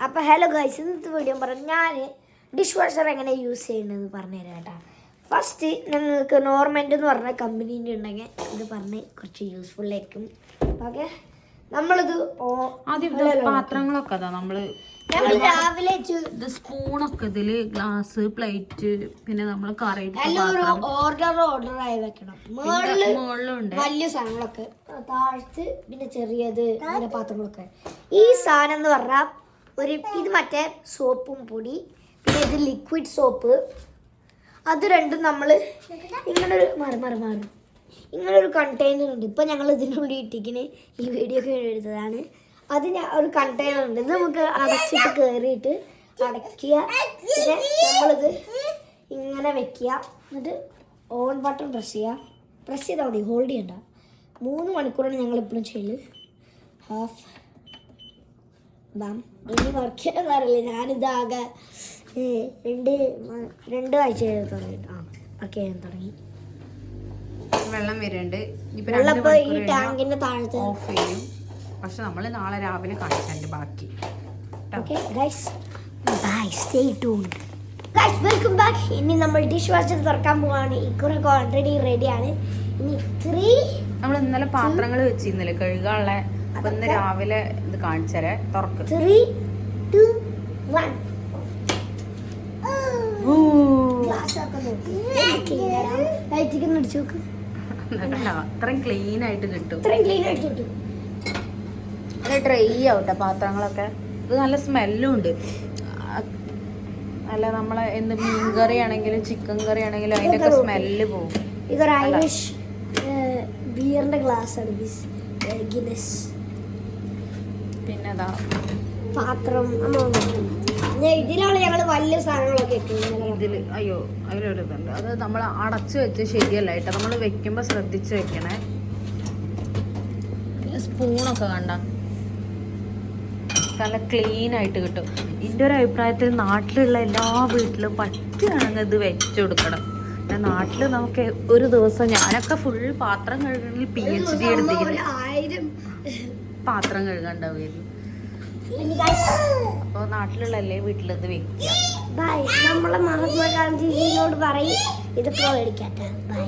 അപ്പോൾ hello guys, ഇന്നത്തെ video പറഞ്ഞു ഞാൻ ഡിഷ് വാഷർ എങ്ങനെ യൂസ് ചെയ്യണമെന്ന് പറഞ്ഞുതരാം കേട്ടോ. ഫസ്റ്റ് നിങ്ങൾക്ക് നോർമെൻ്റ് എന്ന് പറഞ്ഞ കമ്പനീൻ്റെ ഉണ്ടെങ്കിൽ ഇത് പറഞ്ഞ് കുറച്ച് യൂസ്ഫുൾ ആയിരിക്കും. ഓക്കെ, നമ്മളിത് പാത്രങ്ങളൊക്കെ ഞങ്ങൾ രാവിലെ സ്പൂണൊക്കെ ഇതില് ഗ്ലാസ് പ്ലേറ്റ് പിന്നെ നമ്മൾ കറി ഓർഡർ ആയി വെക്കണം. മുകളിലുണ്ട് വലിയ സാധനങ്ങളൊക്കെ, താഴത്ത് പിന്നെ ചെറിയത് അങ്ങനെ പാത്രങ്ങളൊക്കെ. ഈ സാധനം എന്ന് പറഞ്ഞാൽ ഇത് മറ്റേ സോപ്പും പൊടി, പിന്നെ ഇത് ലിക്വിഡ് സോപ്പ്. അത് രണ്ടും നമ്മൾ ഇങ്ങനൊരു ഇങ്ങനൊരു കണ്ടെയ്നർ ഉണ്ട്. ഇപ്പം ഞങ്ങൾ ഇതിനുള്ളിൽ ഇട്ടിക്കിന് ഈ വീഡിയോക്ക് വേണ്ടി എടുത്തതാണ്. അത് ഒരു കണ്ടെയ്നർ ഉണ്ട്. ഇത് നമുക്ക് അടച്ചിട്ട് കയറിയിട്ട് അടയ്ക്കുക. പിന്നെ നമ്മളിത് ഇങ്ങനെ വെക്കുക. എന്നിട്ട് ഓൺ ബട്ടൺ പ്രസ് ചെയ്താൽ മതി, ഹോൾഡ് ചെയ്യണ്ട. 3 മണിക്കൂറാണ് ഞങ്ങൾ എപ്പോഴും ചെയ്യല്. ഹാഫ് ഇനി വർക്ക് ചെയ്യാൻ അറിയില്ല. ഞാനിതാകെ 2 ആഴ്ച തുടങ്ങി വർക്ക് ചെയ്യാൻ തുടങ്ങി. വെള്ളം വരുന്നുണ്ട്. വെള്ളം ഈ ടാങ്കിന്റെ താഴത്ത് ഓഫ് ചെയ്യും. പക്ഷെ നമ്മൾ നാളെ രാവിലെ കാണിച്ചു ബാക്കി. Welcome back. ഇനി നമ്മൾ ഡിഷ് വാഷർ തുറക്കാൻ പോവാണ്. ഇക്കുറൊക്കെ ഓൾറെഡി റെഡിയാണ്. ഇനി നമ്മൾ ഇന്നലെ പാത്രങ്ങൾ വെച്ചിരുന്നില്ലേ കഴുകാനുള്ള, അപ്പൊ ഇന്ന് രാവിലെ ഇത് കാണിച്ചേ. തുറക്ക്. 3, 2, 1. അത്രയും ക്ലീൻ ആയിട്ട് കിട്ടും. ഡ്രൈ ആവട്ടെ പാത്രങ്ങളൊക്കെ. ഇത് നല്ല സ്മെല്ലും ഉണ്ട്. അല്ല നമ്മളെ എന്ത് മീൻ കറി ആണെങ്കിലും ചിക്കൻ കറി ആണെങ്കിലും അതിന്റെ ഒക്കെ സ്മെല്ല് പോകും. ഇതൊരു ഐറിഷ് ബിയറിന്റെ ഗ്ലാസ് ആണ്, ഗിന്നസ്. പിന്നെ പാത്രം ഇതിലാണ് ഞങ്ങൾ വലിയ സാധനങ്ങളൊക്കെ ഇതില്. അയ്യോ, അതിലൊരിതുണ്ട്. അത് നമ്മൾ അടച്ചു വെച്ച് ശരിയല്ല കേട്ടോ. നമ്മൾ വെക്കുമ്പോ ശ്രദ്ധിച്ച് വെക്കണേ. സ്പൂണൊക്കെ കണ്ട നല്ല ക്ലീൻ ആയിട്ട് കിട്ടും. എൻ്റെ ഒരു അഭിപ്രായത്തിൽ നാട്ടിലുള്ള എല്ലാ വീട്ടിലും പറ്റുകയാണെങ്കിൽ ഇത് വെച്ചു കൊടുക്കണം. നാട്ടിൽ നമുക്ക് ഒരു ദിവസം ഞാനൊക്കെ ഫുൾ പാത്രം കഴുകണമെങ്കിൽ PhD എടുത്തിരിക്കുന്നു. പാത്രം കഴുകാണ്ടാവുമായിരുന്നു. അപ്പോൾ നാട്ടിലുള്ള എല്ലാ വീട്ടിലത് വെക്കുക. നമ്മളെ മഹാത്മാഗാന്ധിജിയോട് പറയും ഇതൊക്കെ മേടിക്കാത്ത. ബൈ.